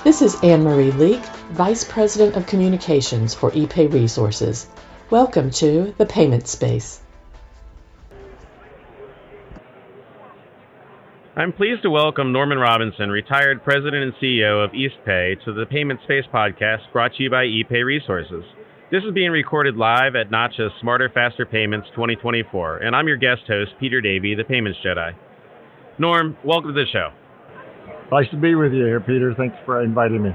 This is Anne-Marie Leek, Vice President of Communications for ePayResources. Welcome to the Payment Space. I'm pleased to welcome Norman Robinson, retired President and CEO of EastPay, to the Payment Space podcast brought to you by ePayResources. This is being recorded live at Notch's Smarter, Faster Payments 2024, and I'm your guest host, Peter Davey, the Payments Jedi. Norm, welcome to the show. Nice to be with you here, Peter. Thanks for inviting me.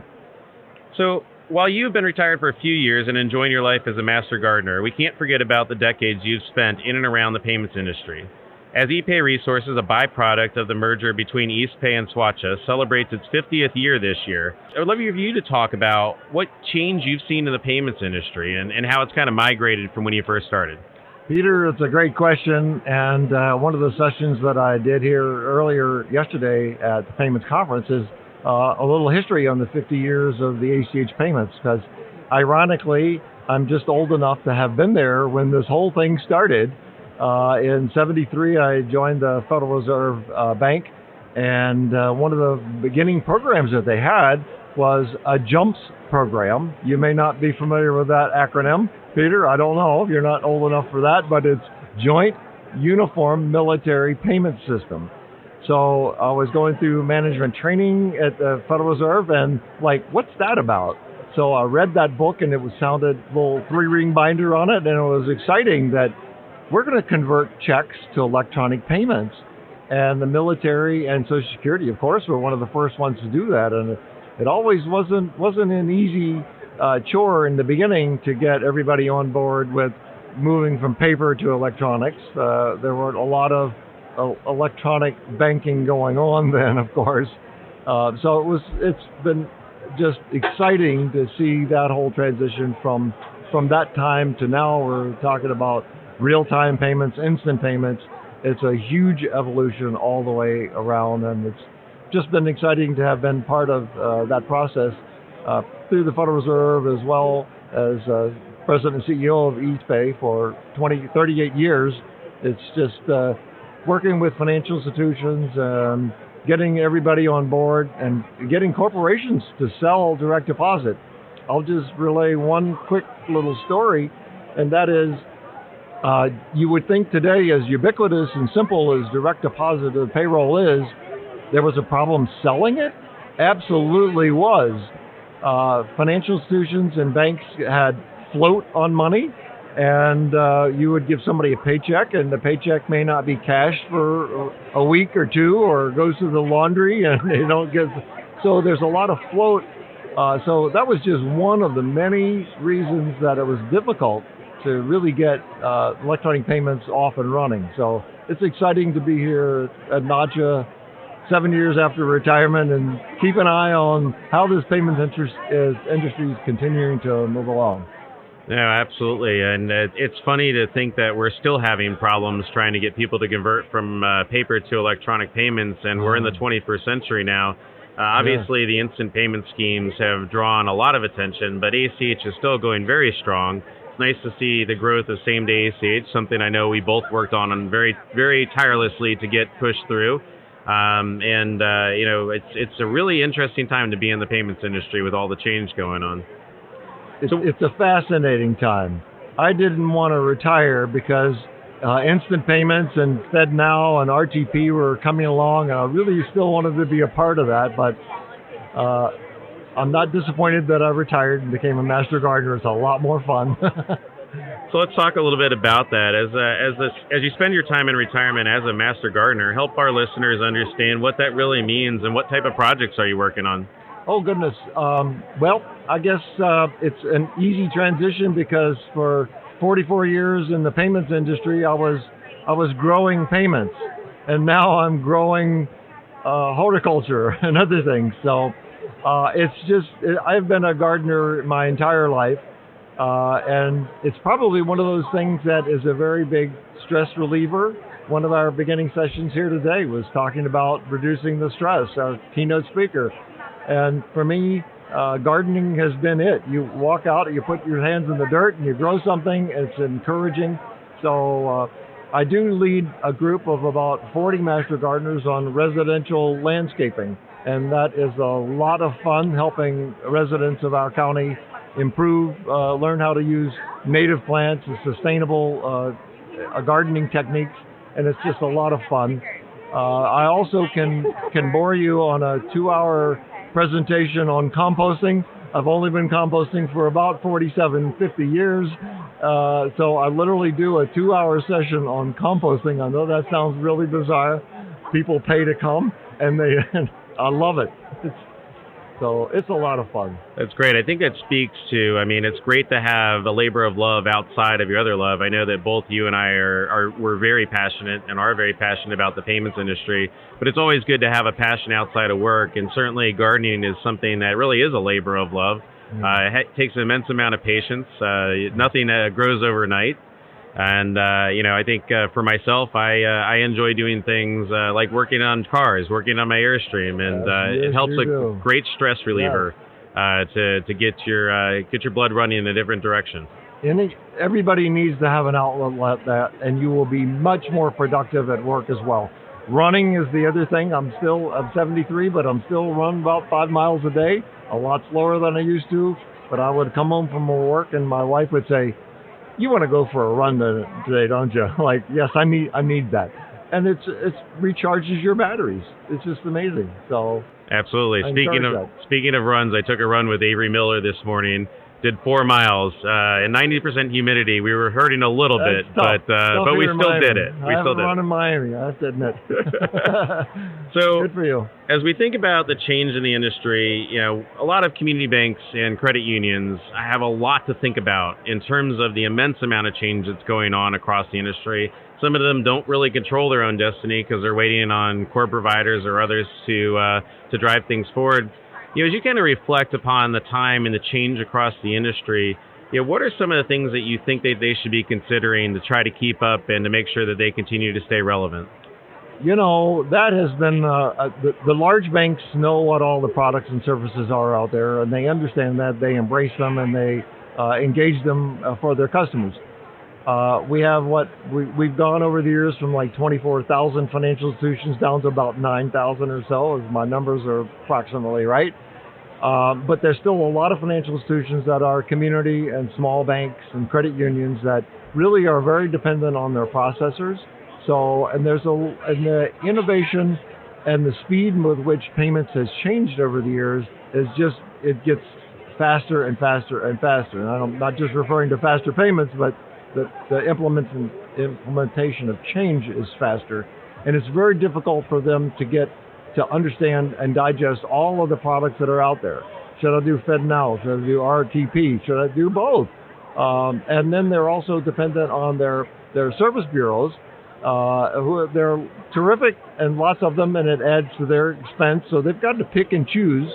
So, while you've been retired for a few years and enjoying your life as a master gardener, we can't forget about the decades you've spent in and around the payments industry. As ePayResources, a byproduct of the merger between EastPay and Swatcha, celebrates its 50th year this year, I would love for you to talk about what change you've seen in the payments industry and how it's kind of migrated from when you first started. Peter, it's a great question, and one of the sessions that I did here earlier yesterday at the Payments Conference is a little history on the 50 years of the ACH payments, because ironically, I'm just old enough to have been there when this whole thing started. In 73, I joined the Federal Reserve Bank, and one of the beginning programs that they had was a JUMPS program. You may not be familiar with that acronym, Peter. I don't know if you're not old enough for that, but it's Joint Uniform Military Payment System. So I was going through management training at the Federal Reserve, and what's that about? So I read that book, and it sounded a little 3-ring binder on it, and it was exciting that we're going to convert checks to electronic payments. And the military and Social Security, of course, were one of the first ones to do that. And it always wasn't an easy chore in the beginning to get everybody on board with moving from paper to electronics. There were a lot of electronic banking going on then, of course. So it's been just exciting to see that whole transition from that time to now. We're talking about real-time payments, instant payments. It's a huge evolution all the way around, and it's just been exciting to have been part of that process through the Federal Reserve, as well as President and CEO of EastPay for 38 years. It's just working with financial institutions, getting everybody on board, and getting corporations to sell direct deposit. I'll just relay one quick little story, and that is, you would think today, as ubiquitous and simple as direct deposit of payroll is, there was a problem selling it? Absolutely was. Financial institutions and banks had float on money, and you would give somebody a paycheck, and the paycheck may not be cashed for a week or two, or goes to the laundry, and they don't get. So there's a lot of float. So that was just one of the many reasons that it was difficult to really get electronic payments off and running. So it's exciting to be here at Notcha 7 years after retirement and keep an eye on how this payments industry is continuing to move along. Yeah, absolutely. And it's funny to think that we're still having problems trying to get people to convert from paper to electronic payments, and we're in the 21st century now. Obviously, the instant payment schemes have drawn a lot of attention, but ACH is still going very strong. Nice to see the growth of same-day ACH, something I know we both worked on very, very tirelessly to get pushed through. It's a really interesting time to be in the payments industry with all the change going on. It's a fascinating time. I didn't want to retire because instant payments and FedNow and RTP were coming along, and I really still wanted to be a part of that, but I'm not disappointed that I retired and became a master gardener. It's a lot more fun. So let's talk a little bit about that. As you spend your time in retirement as a master gardener, help our listeners understand what that really means and what type of projects are you working on? Oh, goodness. Well, I guess it's an easy transition because for 44 years in the payments industry, I was growing payments, and now I'm growing horticulture and other things. So I've been a gardener my entire life, and it's probably one of those things that is a very big stress reliever. One of our beginning sessions here today was talking about reducing the stress, our keynote speaker. And for me, gardening has been it. You walk out, you put your hands in the dirt, and you grow something. It's encouraging. So I do lead a group of about 40 master gardeners on residential landscaping. and that is a lot of fun helping residents of our county improve, learn how to use native plants and sustainable gardening techniques, and it's just a lot of fun. I also can bore you on a 2-hour presentation on composting. I've only been composting for about 47, 50 years, so I literally do a 2-hour session on composting. I know that sounds really bizarre. People pay to come, and I love it. So it's a lot of fun. That's great. I think that speaks to, I mean, it's great to have a labor of love outside of your other love. I know that both you and I we're very passionate and are very passionate about the payments industry, but it's always good to have a passion outside of work, and certainly gardening is something that really is a labor of love. It takes an immense amount of patience. Nothing grows overnight. And, I think for myself, I enjoy doing things like working on cars, working on my Airstream, and it helps a great stress reliever to get your blood running in a different direction. Everybody needs to have an outlet like that, and you will be much more productive at work as well. Running is the other thing. I'm 73, but I'm still running about 5 miles a day, a lot slower than I used to. But I would come home from work, and my wife would say, "You want to go for a run today, don't you?" Like, yes, I need that, and it recharges your batteries. It's just amazing. So absolutely. Speaking of runs, I took a run with Avery Miller this morning. Did 4 miles in 90% humidity. We were hurting a little bit, but we still did it. I haven't run in Miami, I have to admit. So good for you. As we think about the change in the industry, a lot of community banks and credit unions have a lot to think about in terms of the immense amount of change that's going on across the industry. Some of them don't really control their own destiny because they're waiting on core providers or others to drive things forward. As you kind of reflect upon the time and the change across the industry, what are some of the things that you think that they should be considering to try to keep up and to make sure that they continue to stay relevant? That has been, the large banks know what all the products and services are out there, and they understand that, they embrace them, and they engage them for their customers. We've gone over the years from like 24,000 financial institutions down to about 9,000 or so, as my numbers are approximately right. But there's still a lot of financial institutions that are community and small banks and credit unions that really are very dependent on their processors. So, and the innovation and the speed with which payments has changed over the years it gets faster and faster and faster. And I'm not just referring to faster payments, but the implementation of change is faster, and it's very difficult for them to understand and digest all of the products that are out there. Should I do FedNow? Should I do RTP? Should I do both? And then they're also dependent on their service bureaus, who they're terrific, and lots of them, and it adds to their expense. So they've got to pick and choose.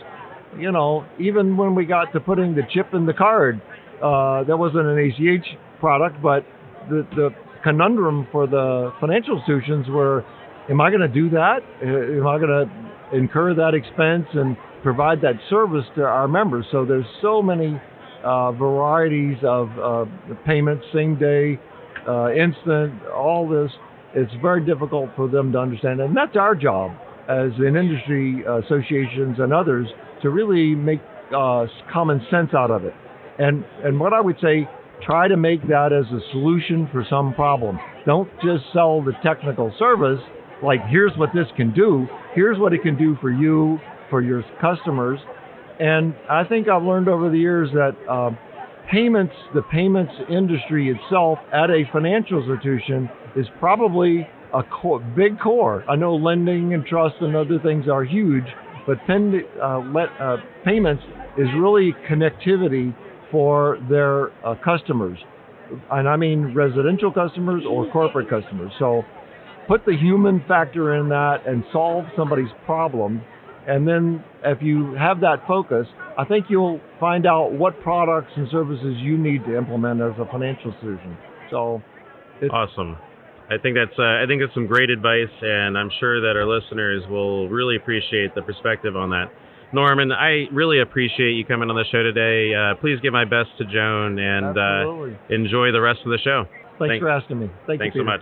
Even when we got to putting the chip in the card, that wasn't an ACH product, but the conundrum for the financial institutions were, am I going to do that? Am I going to incur that expense and provide that service to our members? So there's so many varieties of payments, same day, instant, all this. It's very difficult for them to understand, and that's our job as in industry associations and others to really make common sense out of it. And what I would say, try to make that as a solution for some problem. Don't just sell the technical service, like here's what this can do, here's what it can do for you, for your customers. And I think I've learned over the years that the payments industry itself at a financial institution is probably a big core. I know lending and trust and other things are huge, but payments is really connectivity for their customers. And I mean residential customers or corporate customers. So put the human factor in that and solve somebody's problem. And then if you have that focus, I think you'll find out what products and services you need to implement as a financial institution. So awesome. I think that's some great advice, and I'm sure that our listeners will really appreciate the perspective on that. Norman, I really appreciate you coming on the show today. Please give my best to Joan, and enjoy the rest of the show. Thanks for asking me. Thanks so much.